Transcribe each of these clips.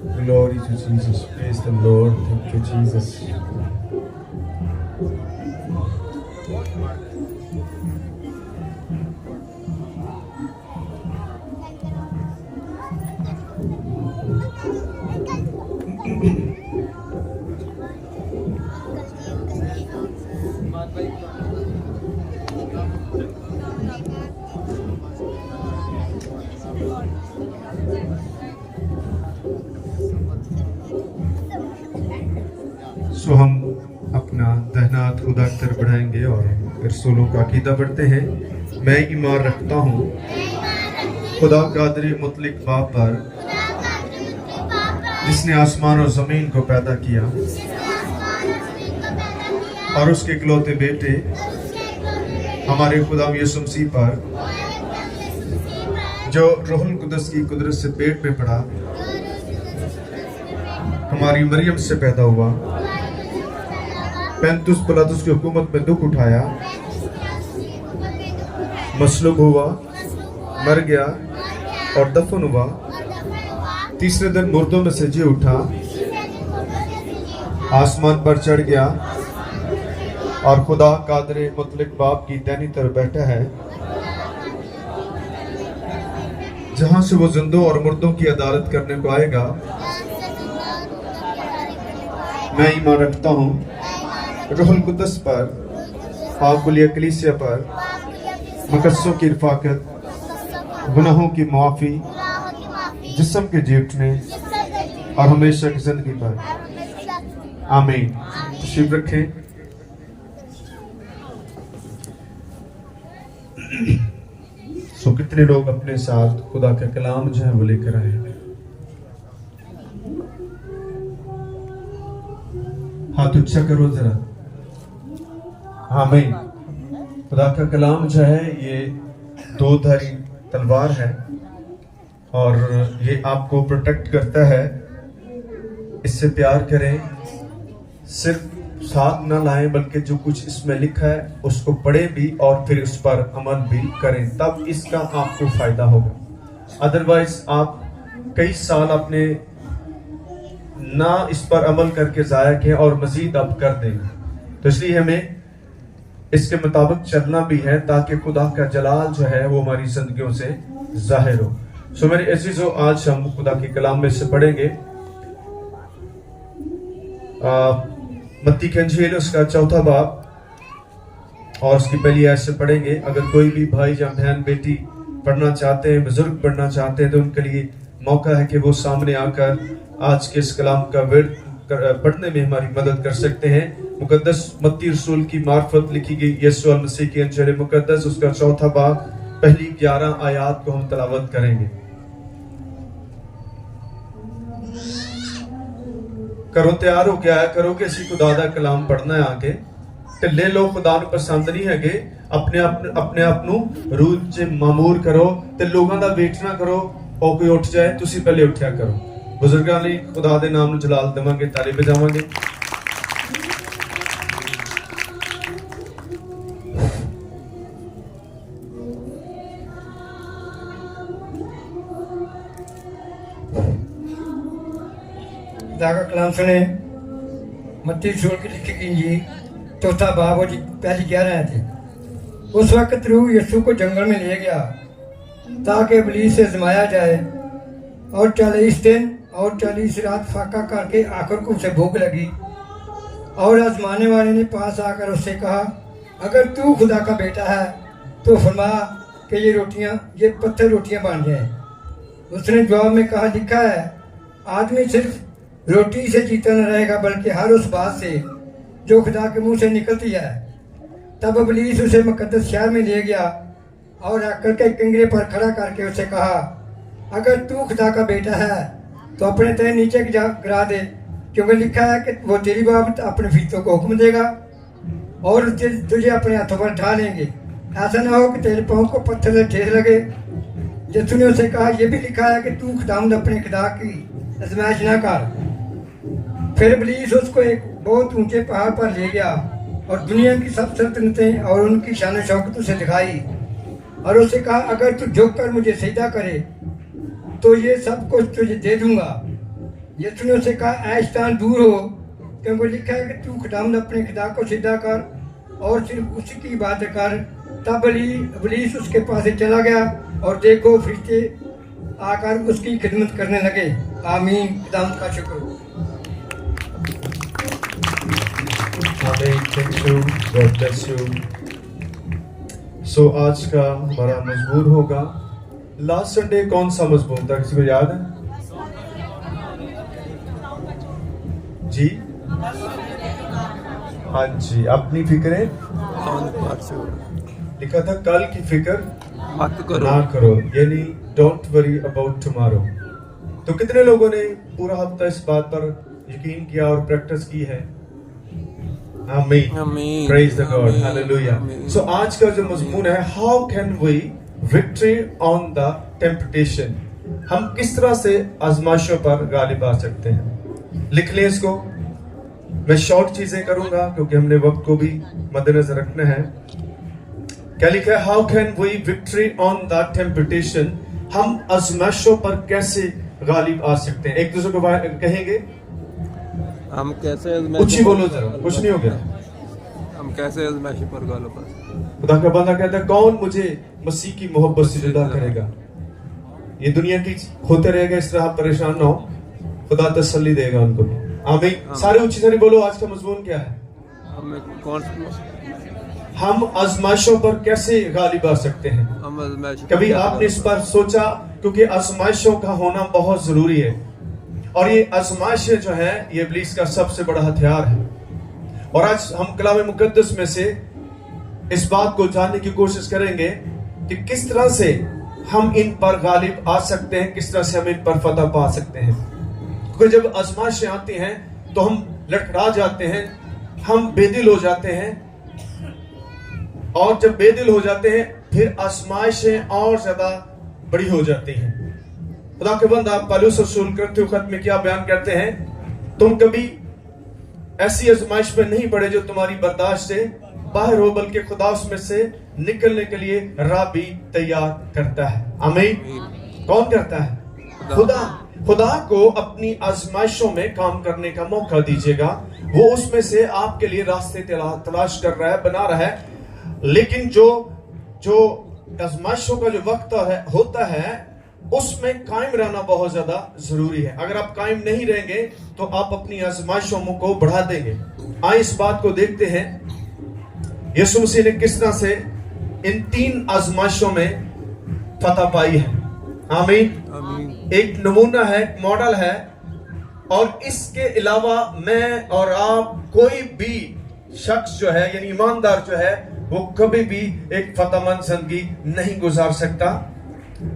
Glory to Jesus. Praise the Lord. Thank you, Jesus. सो हम अपना दहना हाथ खुदा की तरफ बढ़ाएंगे और रसूलों का अकीदा बढ़ते हैं। मैं ईमान रखता हूँ खुदा कादिर मुतलक बाप पर, जिसने आसमान और जमीन को पैदा किया, और उसके इकलौते बेटे हमारे खुदा यीशु मसीह पर, जो रूहुल कुदस की कुदरत से पेट में पड़ा, हमारी मरियम से पैदा हुआ, पैंतुस पिलातुस की हुकूमत में दुख उठाया, मसलूब हुआ, मर गया और दफन हुआ, तीसरे दिन मुर्दों में से जी उठा, आसमान पर चढ़ गया और खुदा कादिर मुतलक बाप की दाहिनी तरफ बैठा है, जहां से वो जिंदों और मुर्दों की अदालत करने को आएगा। मैं ईमान रखता हूँ रूहुल कुदस पर, पाकुलिया कलीसिया पर, मुकद्दसों की रफाकत, गुनाहों की मुआफी, जिस्म के जी उठने और हमेशा की जिंदगी पर। आमीन। तशरीफ रखें। सो कितने लोग अपने साथ खुदा का कलाम जो है वो लेकर आए हैं? हाथ ऊंचा करो जरा। आमीन। खुदा का कलाम जो है ये दो धारी तलवार है और ये आपको प्रोटेक्ट करता है। इससे प्यार करें, सिर्फ साथ ना लाएं, बल्कि जो कुछ इसमें लिखा है उसको पढ़ें भी और फिर उस पर अमल भी करें, तब इसका आपको फायदा होगा। अदरवाइज आप कई साल अपने ना इस पर अमल करके जाया किए और मजीद अब कर देंगे। तो इसलिए हमें इसके मुताबिक चलना भी है, ताकि खुदा का जलाल जो है वो हमारी जिंदगियों से जाहिर हो। सो मेरे अजीजों, आज हम खुदा के कलाम में से पढ़ेंगे मत्ती की इंजील उसका 4 बाब और उसकी पहली आयत से पढ़ेंगे। अगर कोई भी भाई या बहन बेटी पढ़ना चाहते हैं, बुजुर्ग पढ़ना चाहते हैं, तो उनके लिए मौका है कि वो सामने आकर आज के इस कलाम का विर्द पढ़ने में हमारी मदद कर सकते हैं। मुकद्दस मत्ती रसूल की मार्फत लिखी गई यीशु मसीह की इंजील मुकद्दस उसका 4 बाब पहली 11 आयात को हम तलावत करेंगे। करो तैयार हो क्या है, करो कि असी खुदा दा कलाम पढ़ना है। आके ढिले लोग खुदा नूं पसंद नहीं है। अपने आप नूं रूह च मामूर करो ते लोगों दा वेट ना करो और कोई उठ जाए, तुसी पहले उठिया करो। बुजुर्गां लई खुदा दे नाम नूं जलाल देवांगे, ताली बजावांगे। खुदा का कलाम सुने। मत्ती रसूल की लिखी गई इंजील 4 बाब और पहली 11 आयत थी। उस वक्त रूह यीशु को जंगल में ले गया ताकि इब्लीस से आजमाया जाए, और 40 दिन और 40 रात फाका करके आखिर को उसे भूख लगी, और आजमाने वाले ने पास आकर उससे कहा, अगर तू खुदा का बेटा है तो फरमा कि ये पत्थर रोटियां बन जाए। उसने जवाब में कहा, लिखा है आदमी सिर्फ रोटी से जीता न रहेगा, बल्कि हर उस बात से जो खुदा के मुंह से निकलती है। तब इब्लीस उसे मुकद्दस शहर में ले गया और आकर के कंगरे पर खड़ा करके उसे कहा, अगर तू खुदा का बेटा है तो अपने तय नीचे गिरा दे, क्योंकि लिखा है कि वो तेरी बाबत अपने फीतों को हुक्म देगा और तुझे अपने हाथों पर ढा लेंगे। ऐसा ना हो कि तेरे पाँव को पत्थर से ठेस लगे। यीशु ने उसे कहा, यह भी लिखा है कि तू खुदावंद अपने खुदा की आजमाइश ना कर। फिर इब्लीस उसको एक बहुत ऊंचे पहाड़ पर ले गया और दुनिया की सब सल्तनतें और उनकी शान शौकत उसे दिखाई, और उसे कहा, अगर तू झुक कर मुझे सजदा करे तो ये सब कुछ तुझे दे दूंगा। यीशु ने उससे कहा ऐ शैतान दूर हो, क्योंकि लिखा है कि तू खुदावंद अपने खुदा को सीधा कर और सिर्फ उसी की इबादत कर। तब इब्लीस उसके पास से चला गया और देखो फरिश्ते आकर उसकी खिदमत करने लगे। आमीन। खुदावंद का शुक्र हो। आमीन। Thank you, God bless you. So आज का हमारा मजमूर होगा, लास्ट संडे कौन सा मजमूर था, किसी को याद है जी? हाँ जी, अपनी फिक्रें लिखा था, कल की फिक्र मत करो ना करो, यानी डोंट वरी अबाउट टुमारो। तो कितने लोगों ने पूरा हफ्ता इस बात पर यकीन किया और प्रैक्टिस की है? आमीन। आमीन। प्रेज द गॉड, आमीन। हालेलुया। आमीन। सो आज का जो मजमून है, how can we victory on the temptation, हम किस तरह से आजमाइशों पर गालिब आ सकते हैं। लिख लें इसको, मैं शॉर्ट चीजें करूंगा क्योंकि हमने वक्त को भी मद्देनजर रखना है। क्या लिखा है? How can we victory on the temptation, हम आजमाइशों पर कैसे गालिब आ सकते हैं। एक दूसरे को कहेंगे, हम कैसे ऊंची बोलो जरा, कुछ नहीं हो गया। हम कैसे आजमाइश पर गालिब आ सकते हैं। खुदा का बंदा कहता है, कौन मुझे मसीह की मोहब्बत से जुदा करेगा। ये दुनिया की होते रहेगा, इस तरह आप परेशान ना हो, खुदा तसल्ली देगा उनको। आमीन। सारे ऊंची सारी बोलो। आज का मजमून क्या है? हम आजमाइशों पर कैसे गालिब आ सकते हैं। हम आजमाइश कभी आपने इस पर सोचा? क्योंकि आजमाइशों का होना बहुत जरूरी है, और ये आजमाइशें जो है ये इब्लीस का सबसे बड़ा हथियार है। और आज हम कलाम मुकद्दस में से इस बात को जानने की कोशिश करेंगे कि किस तरह से हम इन पर गालिब आ सकते हैं, किस तरह से हम इन पर फतह पा सकते हैं। क्योंकि जब आजमाइशें आती हैं तो हम लड़खड़ा जाते हैं, हम बेदिल हो जाते हैं, और जब बेदिल हो जाते हैं फिर आजमाइशें और ज्यादा बड़ी हो जाती हैं। खुदा के बंदा पौलुस रसूल करते हुए खत में क्या बयान करते हैं? तुम कभी ऐसी आजमाइश में नहीं पड़े जो तुम्हारी बर्दाश्त से बाहर हो, बल्कि खुदा उसमें से निकलने के लिए राह भी तैयार करता है। आमीन। कौन करता है? खुदा। खुदा को अपनी आजमाइशों में काम करने का मौका दीजिएगा, वो उसमें से आपके लिए रास्ते तलाश कर रहा है, बना रहा है। लेकिन जो आजमाइशों का जो वक्त होता है उसमें कायम रहना बहुत ज्यादा जरूरी है। अगर आप कायम नहीं रहेंगे तो आप अपनी आजमाइशों को बढ़ा देंगे। आइए इस बात को देखते हैं, यीशु मसीह ने किस तरह से इन 3 आजमाइशों में फतह पाई है। आमीन। एक नमूना है, एक मॉडल है, और इसके अलावा मैं और आप कोई भी शख्स जो है यानी ईमानदार जो है वो कभी भी एक फतहमंद जिंदगी नहीं गुजार सकता।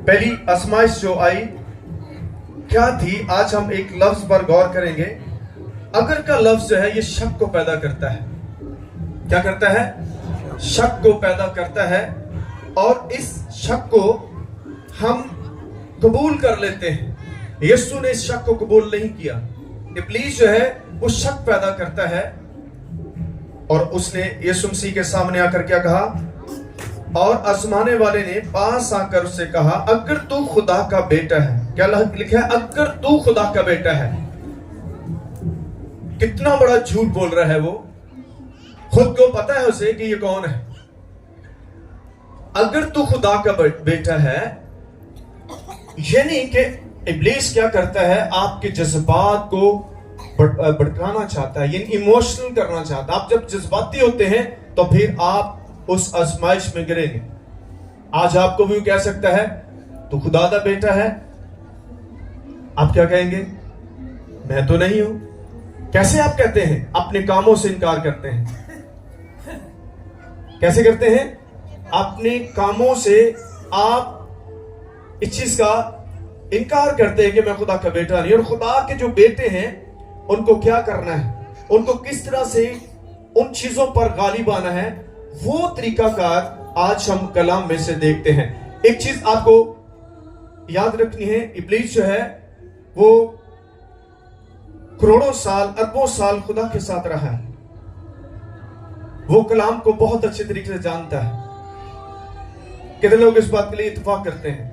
पहली आजमाइश जो आई क्या थी? आज हम एक लफ्ज पर गौर करेंगे। अगर का लफ्ज जो है ये शक को पैदा करता है। क्या करता है? शक को पैदा करता है, और इस शक को हम कबूल कर लेते हैं। यीशु ने इस शक को कबूल नहीं किया। इब्लीस जो है वो शक पैदा करता है, और उसने यीशु मसीह के सामने आकर क्या कहा? और आजमाने वाले ने पास आकर उससे कहा, अगर तू खुदा का बेटा है। क्या लिखा है? अगर तू खुदा का बेटा है। कितना बड़ा झूठ बोल रहा है वो। खुद को पता है उसे कि ये कौन है। अगर तू खुदा का बेटा है, यानी कि इब्लीस क्या करता है? आपके जज्बात को भड़काना चाहता है, यानी इमोशनल करना चाहता है। आप जब जज्बाती होते हैं तो फिर आप उस आजमाइश में गिरेंगे। आज आपको भी कह सकता है तू खुदा का बेटा है, आप क्या कहेंगे? मैं तो नहीं हूं। कैसे आप कहते हैं? अपने कामों से इनकार करते हैं। कैसे करते हैं? अपने कामों से आप इस चीज का इनकार करते हैं कि मैं खुदा का बेटा नहीं। और खुदा के जो बेटे हैं उनको क्या करना है, उनको किस तरह से उन चीजों पर गालिब आना है, वो तरीकाकार आज हम कलाम में से देखते हैं। एक चीज आपको याद रखनी है, इब्लीस जो है वो करोड़ों साल, अरबों साल खुदा के साथ रहा है। वो कलाम को बहुत अच्छे तरीके से जानता है। कितने लोग इस बात के लिए इत्तेफाक करते हैं?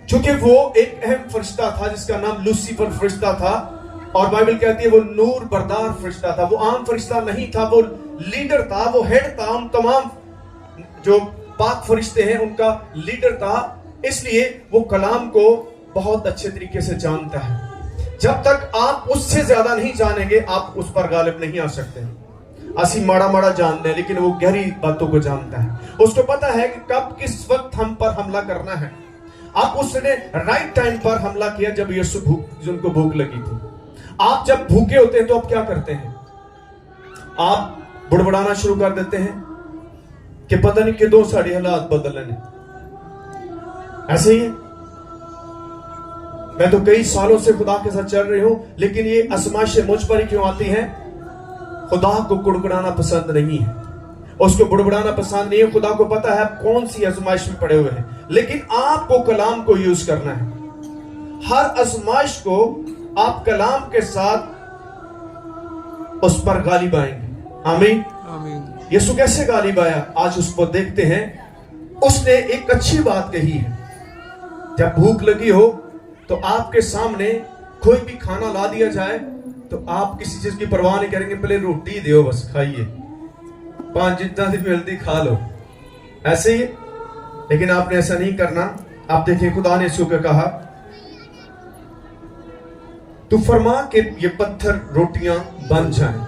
क्योंकि वो एक अहम फरिश्ता था जिसका नाम लूसीफर फरिश्ता था, और बाइबल कहती है वो नूर बरदार फरिश्ता था। वो आम फरिश्ता नहीं था, वो लीडर था, वो हेड था, उन तमाम जो पाक फरिश्ते हैं उनका लीडर था। इसलिए वो कलाम को बहुत अच्छे तरीके से जानता है। जब तक आप उससे ज्यादा नहीं जानेंगे आप उस पर गालिब नहीं आ सकते। असी माड़ा माड़ा जानते हैं, लेकिन वो गहरी बातों को जानता है। उसको पता है कि कब किस वक्त हम पर हमला करना है। आप उसने राइट टाइम पर हमला किया जब यीशु उनको भूख लगी थी। आप जब भूखे होते हैं तो आप क्या करते हैं? आप बुड़बड़ाना शुरू कर देते हैं कि पता नहीं किदों साड़ी हालात बदलने। ऐसे ही है। मैं तो कई सालों से खुदा के साथ चल रही हूं, लेकिन ये आजमाइशें मुझ पर ही क्यों आती हैं? खुदा को कुड़कुड़ाना पसंद नहीं है, उसको बुड़बुड़ाना पसंद नहीं है। खुदा को पता है आप कौन सी आजमाइश में पड़े हुए हैं, लेकिन आपको कलाम को यूज करना है। हर आजमाइश को आप कलाम के साथ उस पर गालिब आएंगे। आमीन आमीन। यीशु कैसे गालिब आया, आज उसको देखते हैं। उसने एक अच्छी बात कही है, जब भूख लगी हो तो आपके सामने कोई भी खाना ला दिया जाए तो आप किसी चीज की परवाह नहीं करेंगे, पहले रोटी दो बस खाइए, 5 जितना दी मिलती खा लो, ऐसे ही। लेकिन आपने ऐसा नहीं करना। आप देखिए खुदा ने यीशु को कहा तू फरमा के ये पत्थर रोटियां बन जाएं।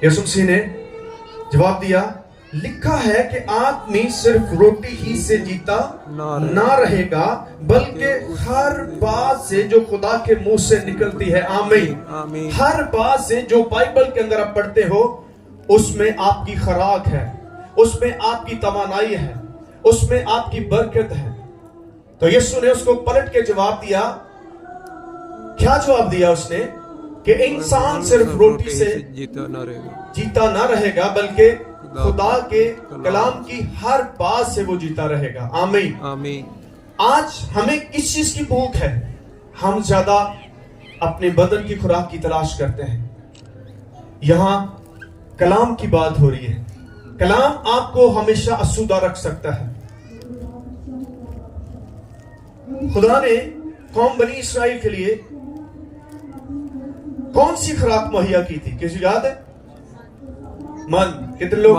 यीशु मसीह ने जवाब दिया, लिखा है कि आदमी सिर्फ रोटी ही से जीता ना रहेगा, बल्कि हर बात से जो खुदा के मुंह से निकलती है। आमीन। हर बात से जो बाइबल के अंदर आप पढ़ते हो उसमें आपकी खुराक है, उसमें आपकी तवानाई है, उसमें आपकी बरकत है। तो यीशु ने उसको पलट के जवाब दिया। क्या जवाब दिया उसने? कि इंसान सिर्फ रोटी से जीता ना रहेगा, बल्कि खुदा के कलाम की हर बात से वो जीता रहेगा। आमीन आमीन। आज हमें किस चीज की भूख है? हम ज्यादा अपने बदन की खुराक की तलाश करते हैं। यहां कलाम की बात हो रही है। कलाम आपको हमेशा आसूदा रख सकता है। खुदा ने कौम बनी इस्राइल के लिए कौन सी खुराक मुहैया की थी? किसी याद है? मन। कितने लोग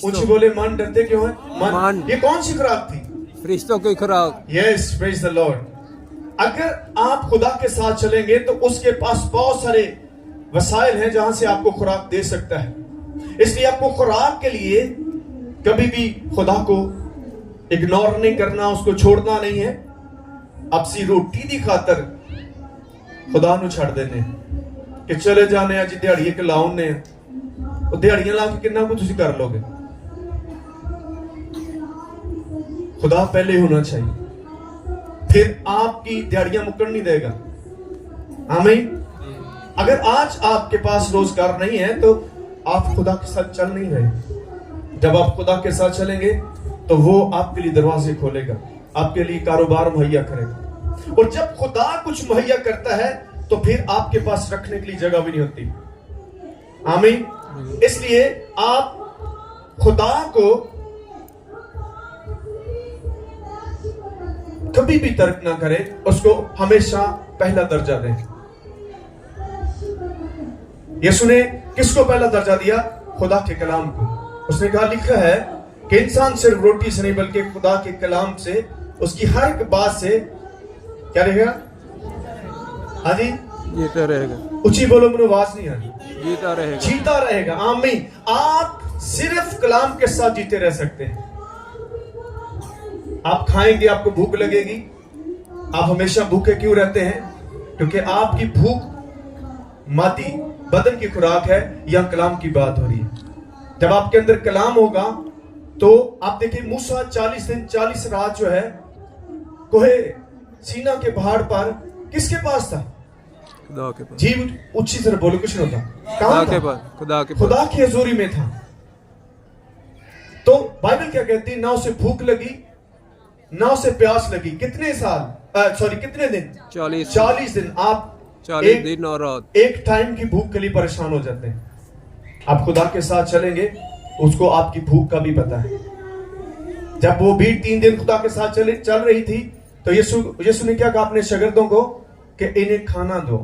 ऊंची बोले मन? डरते क्यों है? मन। ये कौन सी खुराक थी? फरिश्तों की खुराक। Yes, praise the Lord. अगर आप खुदा के साथ चलेंगे तो उसके पास बहुत सारे वसाइल हैं जहां से आपको खुराक दे सकता है। इसलिए आपको खुराक के लिए कभी भी खुदा को इग्नोर नहीं करना, उसको छोड़ना नहीं है। आपसी रोटी दी खातर खुदा नु छड़ देने कि चले जाने अज दिहाड़ी एक लाउने दिहाड़ियां ला के कितना कुछ कर लोगे। खुदा पहले होना चाहिए, फिर आपकी दिहाड़ियां मुक्कड़ नहीं देगा। आमीन। अगर आज आपके पास रोजगार नहीं है तो आप खुदा के साथ चल नहीं रहे। जब आप खुदा के साथ चलेंगे तो वो आपके लिए दरवाजे खोलेगा, आपके लिए कारोबार मुहैया करेगा। और जब खुदा कुछ मुहैया करता है तो फिर आपके पास रखने के लिए जगह भी नहीं होती। आमीन। इसलिए आप खुदा को कभी भी तर्क ना करें, उसको हमेशा पहला दर्जा दें। यीशु ने किसको पहला दर्जा दिया? खुदा के कलाम को। उसने कहा, लिखा है कि इंसान सिर्फ रोटी से नहीं बल्कि खुदा के कलाम से, उसकी हर एक बात से क्या रहेगा? हाँ जी, जीता रहेगा। ऊंची बोलो, मुझे आवाज नहीं आ रही। जीता रहेगा। जीता रहेगा। आमीन। आप सिर्फ कलाम के साथ जीते रह सकते हैं। आप खाएंगे, आपको भूख लगेगी। आप हमेशा भूखे क्यों रहते हैं? क्योंकि आपकी भूख मादी बदन की खुराक है या कलाम की बात हो रही है। जब आपके अंदर कलाम होगा तो आप देखिए मूसा 40 दिन 40 रात जो है कोहे सीना के पहाड़ पर किसके पास था? खुदा के पास। जी ऊंची तरह बोलो, कुछ नहीं होता। कहां था? खुदा की हजूरी में था। तो बाइबल क्या कहती है? ना उसे भूख लगी ना उसे प्यास लगी। कितने साल कितने दिन? 40 दिन। आप 40 दिन और रात एक टाइम की भूख के लिए परेशान हो जाते हैं। आप खुदा के साथ चलेंगे, उसको आपकी भूख का भी पता है। जब वो भी 3 दिन खुदा के साथ चल रही थी तो यीशु ने क्या कहा अपने शागिर्दों को कि इन्हें खाना दो,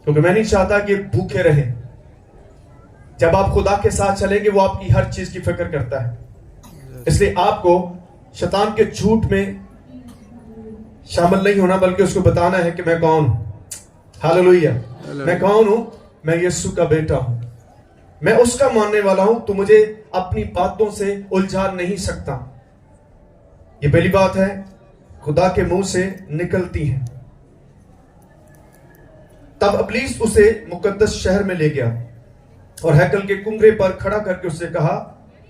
क्योंकि मैं नहीं चाहता कि भूखे रहे। जब आप खुदा के साथ चलेंगे वो आपकी हर चीज की फिक्र करता है, इसलिए आपको शैतान के झूठ में शामिल नहीं होना, बल्कि उसको बताना है कि मैं कौन हूं। हालेलुया। मैं कौन हूं? मैं यीशु का बेटा हूं, मैं उसका मानने वाला हूं, तो मुझे अपनी बातों से उलझा नहीं सकता। ये पहली बात है, खुदा के मुंह से निकलती है। तब इब्लीस उसे मुकद्दस शहर में ले गया और हैकल के कुंगरे पर खड़ा करके उससे कहा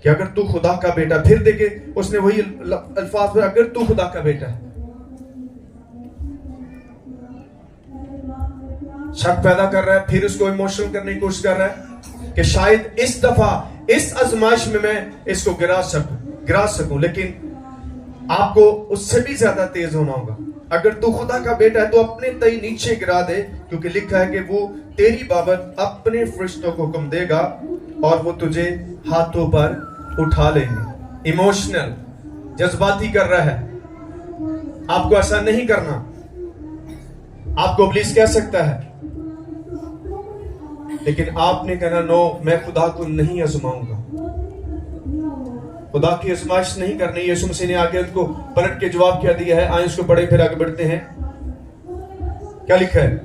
कि अगर तू खुदा का बेटा, फिर देखे उसने वही अल्फाज में, अगर तू खुदा का बेटा है। शक पैदा कर रहा है, फिर उसको इमोशनल करने की कोशिश कर रहा है कि शायद इस दफा इस आजमाइश में मैं इसको गिरा सकूं, लेकिन आपको उससे भी ज्यादा तेज होना होगा। अगर तू खुदा का बेटा है तो अपने तई नीचे गिरा दे, क्योंकि लिखा है कि वो तेरी बाबत अपने फरिश्तों को हुक्म देगा और वो तुझे हाथों पर उठा लेंगे। इमोशनल, जज्बाती कर रहा है। आपको ऐसा नहीं करना। आपको इब्लीस कह सकता है, लेकिन आपने कहना नो, मैं खुदा को नहीं आजमाऊंगा, खुदा की आजमाइश नहीं करनी। यीशु मसीह ने आगे उनको पलट के जवाब क्या दिया है, आए उसको पढ़े फिर आगे बढ़ते हैं। क्या लिखा है?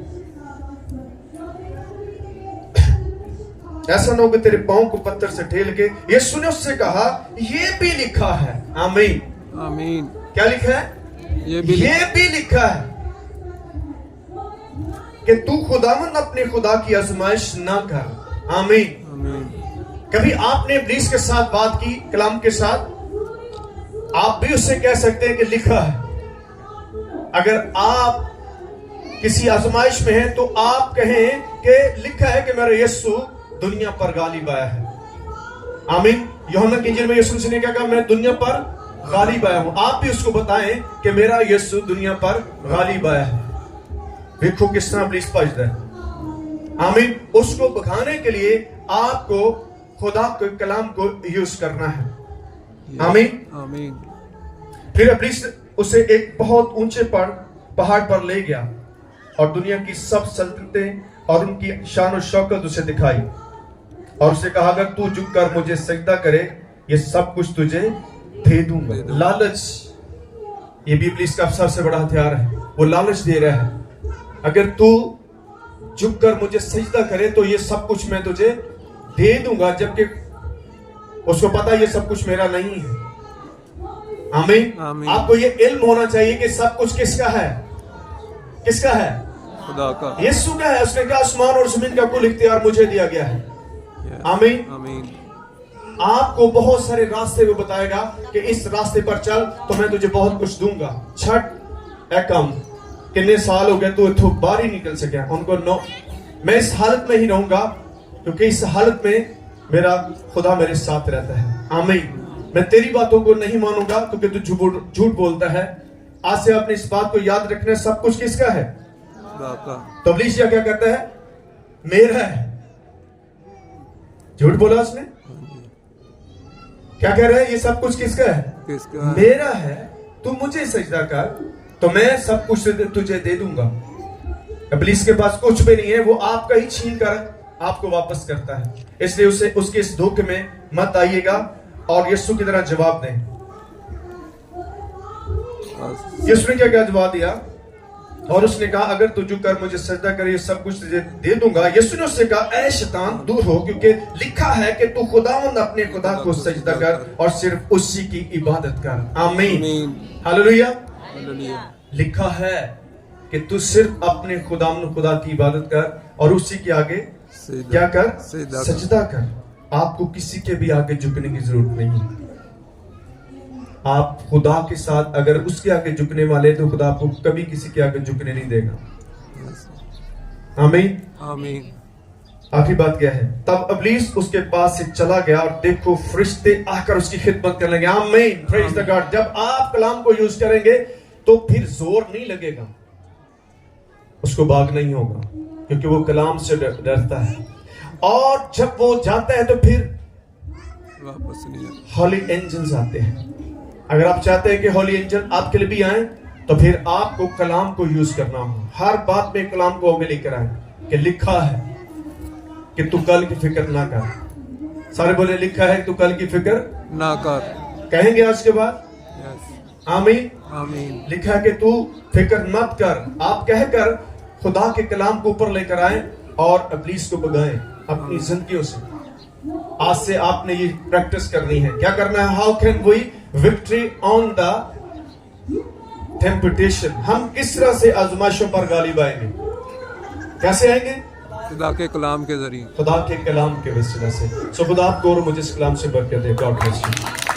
ऐसा ना हो कि तेरे पांव को पत्थर से ठेल के। यीशु ने उससे कहा, ये भी लिखा है। आमीन आमीन। क्या लिखा है? ये भी लिखा है कि तू खुदावंद अपने खुदा की आजमाइश ना कर। आमीन आमीन। कभी आपने इब्लीस के साथ बात की कलाम के साथ, आप भी उससे कह सकते हैं कि लिखा है। अगर आप किसी आजमाइश में हैं तो आप कहें कि लिखा है कि मेरा यीशु दुनिया पर गालिब आया है। आमीन। यूहन्ना की इंजील में यीशु मसीह ने क्या कहा? मैं दुनिया पर गालिब आया हूं। आप भी उसको बताएं कि मेरा यीशु दुनिया पर गालिब आया है। देखो किस तरह इब्लीस पहुंचता है। आमीन। उसको भगाने के लिए आपको खुदा के कलाम को यूज करना है। आमीन आमीन। फिर इब्लीस उसे एक बहुत ऊंचे पहाड़ पर ले गया और दुनिया की सब सल्तनतें और उनकी शान और शौकत उसे दिखाई और उसे कहा, अगर तू झुककर मुझे सजदा करे, ये सब कुछ तुझे दे दूंगा। लालच, ये भी इब्लीस का सबसे बड़ा हथियार है। वो लालच दे रहा है, अगर तू झुककर मुझे सजदा करे तो ये सब कुछ मैं तुझे दे दूंगा, जबकि उसको पता ये सब कुछ मेरा नहीं है। आमीन। आपको ये इल्म होना चाहिए कि सब कुछ किसका है? किसका है? खुदा का, यीशु का है। उसने कहा आसमान और जमीन का कुल इख्तियार मुझे दिया गया है। आमीन आमीन। आपको बहुत सारे रास्ते वो बताएगा कि इस रास्ते पर चल तो मैं तुझे बहुत कुछ दूंगा। छठ एकम कितने साल हो गए तो इथों बाहर ही निकल सके उनको, नो मैं इस हालत में ही रहूंगा, क्योंकि इस हालत में मेरा खुदा मेरे साथ रहता है। आमीन। मैं तेरी बातों को नहीं मानूंगा क्योंकि तू झूठ बोलता है। आज से आपने इस बात को याद रखना, सब कुछ किसका है? तो इब्लीस क्या कहता है? मेरा है। झूठ बोला उसने। क्या कह रहा है? ये सब कुछ किसका है? किसका? मेरा है। तू मुझे सजदा कर तो मैं सब कुछ तुझे दे दूंगा। इब्लीस के पास कुछ भी नहीं है, वो आपका ही छीन कर आपको वापस करता है। इसलिए उसे उसके इस धोखे में मत आइएगा और यीशु की तरह जवाब दें। यीशु ने क्या जवाब दिया? और उसने कहा, अगर तू झुककर मुझे सजदा करे, ये सब कुछ तुझे दे दूंगा। यीशु ने उससे कहा, ऐ शैतान दूर हो, क्योंकि लिखा है कि तू खुदावंद अपने खुदा को सजदा कर और सिर्फ उसी की इबादत कर। आमीन हालेलुया। लिखा है कि तू सिर्फ अपने खुदावंद खुदा की इबादत कर और उसी के आगे क्या कर? सजदा कर। आपको किसी के भी आगे झुकने की जरूरत नहीं है। आप खुदा के साथ अगर उसके आगे झुकने वाले तो खुदा आपको कभी किसी के आगे झुकने नहीं देगा। आमीन आमीन। आखिरी बात क्या है? तब इब्लीस उसके पास से चला गया और देखो फरिश्ते आकर उसकी खिदमत करने लगे। आमीन प्रेज द गॉड। जब आप कलाम को यूज करेंगे तो फिर जोर नहीं लगेगा, उसको भाग नहीं होगा, क्योंकि वो कलाम से डरता है। और जब वो जाता है तो फिर वापस नहीं आता। हॉली एंजल्स आते हैं। अगर आप चाहते हैं कि हॉली एंजल आपके लिए भी आए तो फिर आपको कलाम को यूज करना होगा। हर बात में कलाम को आगे लेकर आए कि लिखा है कि तू कल की फिक्र ना कर। सारे बोले लिखा है तू कल की फिक्र ना कर। कहेंगे आज के बाद यस। आमीन। आमीन। लिखा है कि तू फिक्र मत कर। आप कहकर खुदा के कलाम को ऊपर लेकर आए और इब्लीस को भगाएं अपनी जिंदगियों से। आज से आपने ये प्रैक्टिस करनी है। क्या करना है? How can we victory on the temptation. हम किस तरह से आजमाइशों पर गालिब आएंगे? कैसे आएंगे? खुदा के कलाम के जरिए। खुदा के कलाम के वसीले से। सो खुदा आपको और मुझे इस कलाम से बरकत दे। God bless you.